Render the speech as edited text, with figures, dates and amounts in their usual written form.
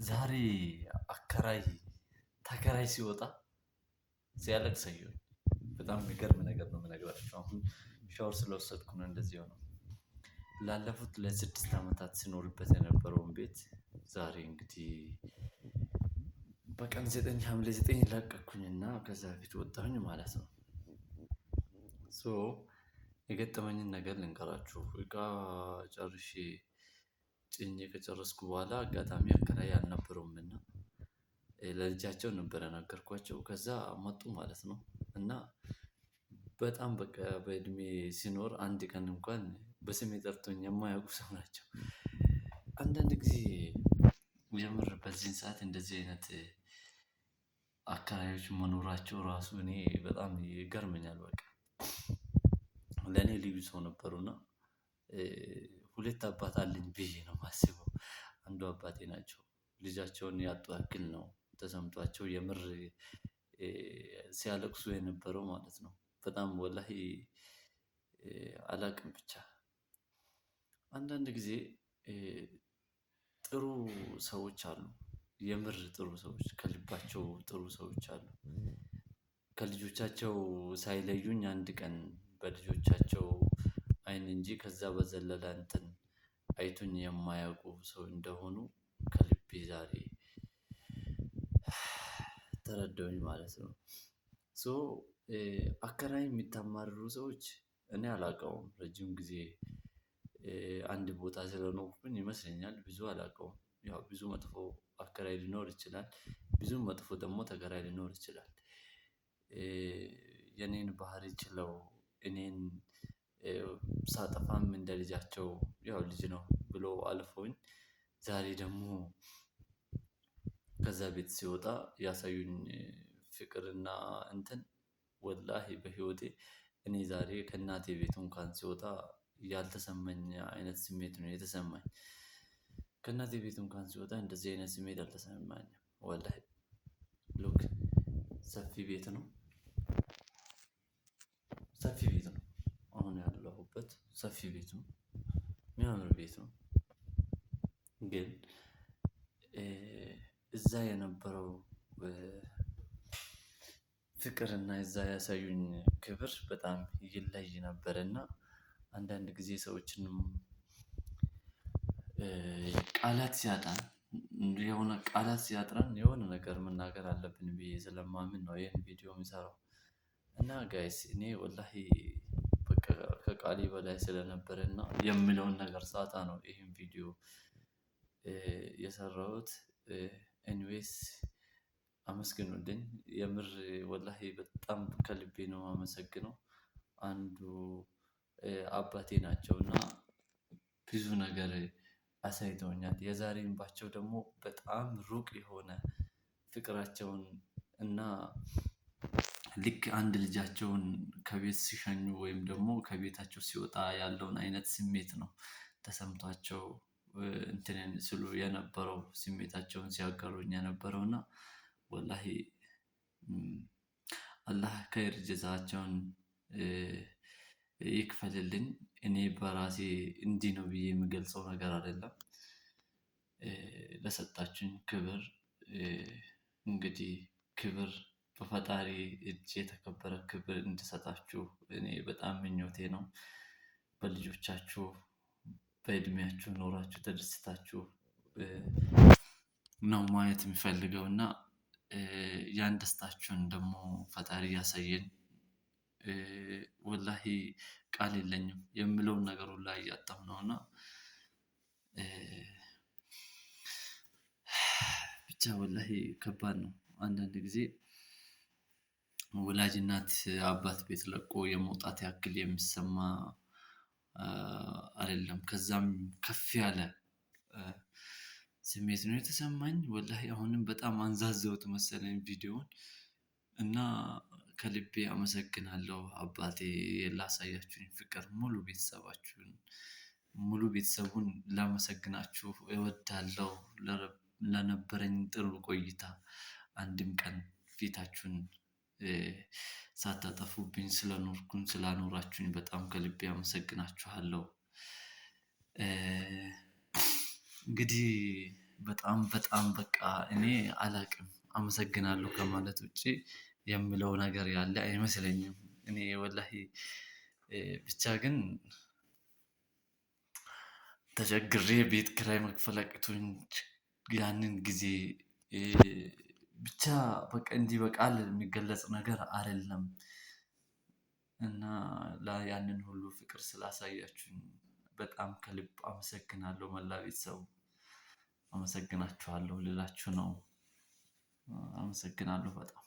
ዛሬ አከራይ ተከራይ ሲወጣ ሲያለቅስ አየሁኝ። በጣም የሚገርም ነገር ነው የምነግራችሁ። አሁን ሻወር ስለወሰድኩ ነው እንደዚህ ሆነው። ላለፉት ለስድስት ዓመታት ስኖርበት የነበረውን ቤት ዛሬ እንግዲህ በቀን ሐምሌ 9 ለቀቅኩኝና ከዛ በፊት ወጣሁኝ ማለት ነው። ሶ የገጠመኝን ነገር ልንገራችሁ። እቃ ጨርሼ ጭኜ ከጨረስኩ በኋላ አጋጣሚ አከራይ አልነበረውምና ለልጃቸው ነበር የነገርኳቸው። ከዛ መጡ ማለት ነው። እና በጣም በቃ በእድሜ ሲኖር አንድ ቀን እንኳን በስሜ ጠርቶኝ የማያውቁ ሰው ናቸው። አንዳንድ ጊዜ የምር በዚህን ሰዓት እንደዚህ አይነት አከራዮች መኖራቸው ራሱ እኔ በጣም ይገርመኛል። በቃ ለኔ ልዩ ሰው ነበሩና ሁለት አባት አለኝ ብዬ ነው የማስበው። አንዱ አባቴ ናቸው። ልጃቸውን ያጡ ያክል ነው ተሰምቷቸው የምር ሲያለቅሱ የነበረው ማለት ነው። በጣም ወላሂ አላቅም ብቻ አንዳንድ ጊዜ ጥሩ ሰዎች አሉ። የምር ጥሩ ሰዎች ከልባቸው ጥሩ ሰዎች አሉ። ከልጆቻቸው ሳይለዩኝ አንድ ቀን በልጆቻቸው አይን እንጂ ከዛ በዘለለ እንትን አይቶኝ የማያውቁ ሰው እንደሆኑ ከልቤ ዛሬ ተረዳሁኝ ማለት ነው። ሶ አከራይ የሚታማርሩ ሰዎች እኔ አላውቀውም። ረጅም ጊዜ አንድ ቦታ ስለኖርኩኝ ይመስለኛል ብዙ አላውቀውም። ያው ብዙ መጥፎ አከራይ ሊኖር ይችላል። ብዙም መጥፎ ደግሞ ተከራይ ሊኖር ይችላል። የኔን ባህሪ ችለው እኔን ሳጠፋም እንደ ልጃቸው ያው ልጅ ነው ብሎ አልፈውኝ ዛሬ ደግሞ ከዛ ቤት ሲወጣ ያሳዩኝ ፍቅርና እንትን ወላሂ በህይወቴ እኔ ዛሬ ከእናቴ ቤት እንኳን ስወጣ ያልተሰማኝ አይነት ስሜት ነው የተሰማኝ። ከእናቴ ቤት እንኳን ስወጣ እንደዚህ አይነት ስሜት አልተሰማኝም። ወላሂ ሉክ ሰፊ ቤት ነው። ሰፊ ቤት ነው። አሁን ያለሁበት ሰፊ ቤት ነው። የሚያምር ቤት ነው። ግን እዛ የነበረው ፍቅርና እዛ ያሳዩኝ ክብር በጣም ይለይ ነበርና አንዳንድ ጊዜ ሰዎችንም ቃላት ሲያጣን የሆነ ቃላት ሲያጥረን የሆነ ነገር መናገር አለብን ብዬ ስለማምን ነው ይሄን ቪዲዮ የምሰራው። እና ጋይስ እኔ ወላሂ በቃ ከቃሌ በላይ ስለነበረና የምለውን ነገር ሳጣ ነው ይሄን ቪዲዮ የሰራሁት። ኤኒዌይስ አመስግኑልኝ። የምር ወላሂ በጣም ከልቤ ነው የማመሰግነው። አንዱ አባቴ ናቸውና ብዙ ነገር አሳይተውኛል። የዛሬ እንባቸው ደግሞ በጣም ሩቅ የሆነ ፍቅራቸውን እና ልክ አንድ ልጃቸውን ከቤት ሲሸኙ ወይም ደግሞ ከቤታቸው ሲወጣ ያለውን አይነት ስሜት ነው ተሰምቷቸው እንትን ሲሉ የነበረው ስሜታቸውን ሲያጋሩኝ የነበረው እና ወላሂ አላህ ከይር ጀዛቸውን ይክፈልልኝ። እኔ በራሴ እንዲህ ነው ብዬ የምገልጸው ነገር አይደለም። ለሰጣችሁኝ ክብር እንግዲህ ክብር በፈጣሪ እጅ የተከበረ ክብር እንድሰጣችሁ እኔ በጣም ምኞቴ ነው። በልጆቻችሁ በእድሜያችሁ ኖራችሁ ተደስታችሁ ነው ማየት የምፈልገው እና ያን ደስታችሁን ደግሞ ፈጣሪ ያሳየን። ወላሂ ቃል የለኝም የምለውን ነገር ሁላ እያጣሁ ነው። እና ብቻ ወላሂ ከባድ ነው። አንዳንድ ጊዜ ወላጅ እናት አባት ቤት ለቆ የመውጣት ያክል የሚሰማ አይደለም። ከዛም ከፍ ያለ ስሜት ነው የተሰማኝ። ወላሂ አሁንም በጣም አንዛዘውት መሰለኝ ቪዲዮውን እና ከልቤ አመሰግናለሁ። አባቴ ላሳያችሁኝ ፍቅር ሙሉ ቤተሰቡን ላመሰግናችሁ እወዳለሁ። ለነበረኝ ጥሩ ቆይታ አንድም ቀን ፊታችሁን ሳታጠፉብኝ ስላኖራችሁኝ በጣም ከልቤ አመሰግናችኋለሁ። እንግዲህ በጣም በጣም በቃ እኔ አላቅም አመሰግናለሁ ከማለት ውጪ የምለው ነገር ያለ አይመስለኝም። እኔ ወላሂ ብቻ ግን ተቸግሬ ቤት ኪራይ መክፈል አቅቶኝ ያንን ጊዜ ብቻ በቃ እንዲህ በቃል የሚገለጽ ነገር አይደለም። እና ያንን ሁሉ ፍቅር ስላሳያችሁኝ በጣም ከልብ አመሰግናለሁ። መላ ቤተሰቡ አመሰግናችኋለሁ ልላችሁ ነው። አመሰግናለሁ በጣም